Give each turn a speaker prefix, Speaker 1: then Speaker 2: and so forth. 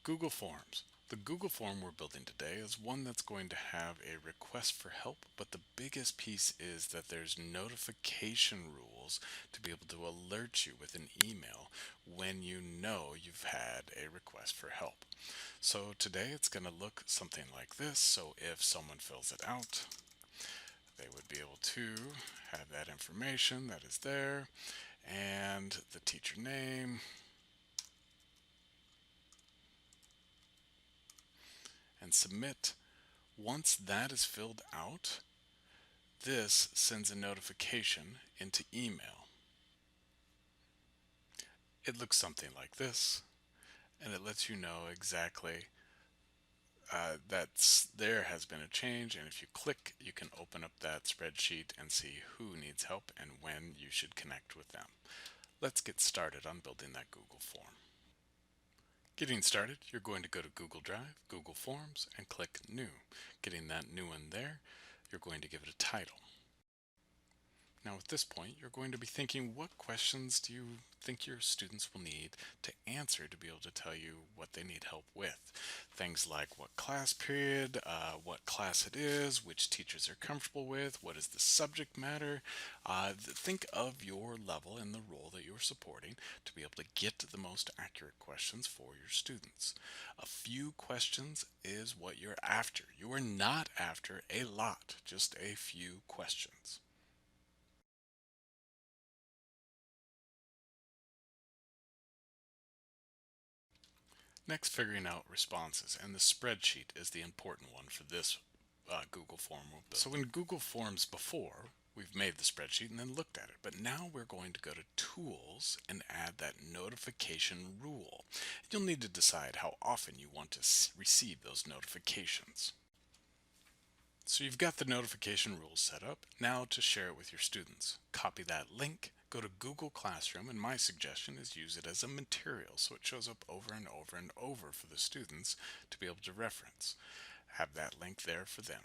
Speaker 1: Google Forms. The Google form we're building today is one that's going to have a request for help, but the biggest piece is that there's notification rules to be able to alert you with an email when you know you've had a request for help. So today it's going to look something like this. So if someone fills it out, they would be able to have that information that is there and the teacher name and submit. Once that is filled out, this sends a notification into email. It looks something like this, and it lets you know exactly that there has been a change, and if you click, you can open up that spreadsheet and see who needs help and when you should connect with them. Let's get started on building that Google form. Getting started, you're going to go to Google Drive, Google Forms, and click New. Getting that new one there, you're going to give it a title. Now at this point, you're going to be thinking, what questions do you think your students will need to answer to be able to tell you what they need help with? Things like what class period, what class it is, which teachers are comfortable with, what is the subject matter. Think of your level and the role that you're supporting to be able to get the most accurate questions for your students. A few questions is what you're after. You are not after a lot, just a few questions. Next, figuring out responses, and the spreadsheet is the important one for this Google form we'll build. So in Google Forms before, we've made the spreadsheet and then looked at it, but now we're going to go to Tools and add that notification rule. You'll need to decide how often you want to receive those notifications. So you've got the notification rules set up. Now to share it with your students. Copy that link, go to Google Classroom, and my suggestion is use it as a material so it shows up over and over and over for the students to be able to reference. Have that link there for them.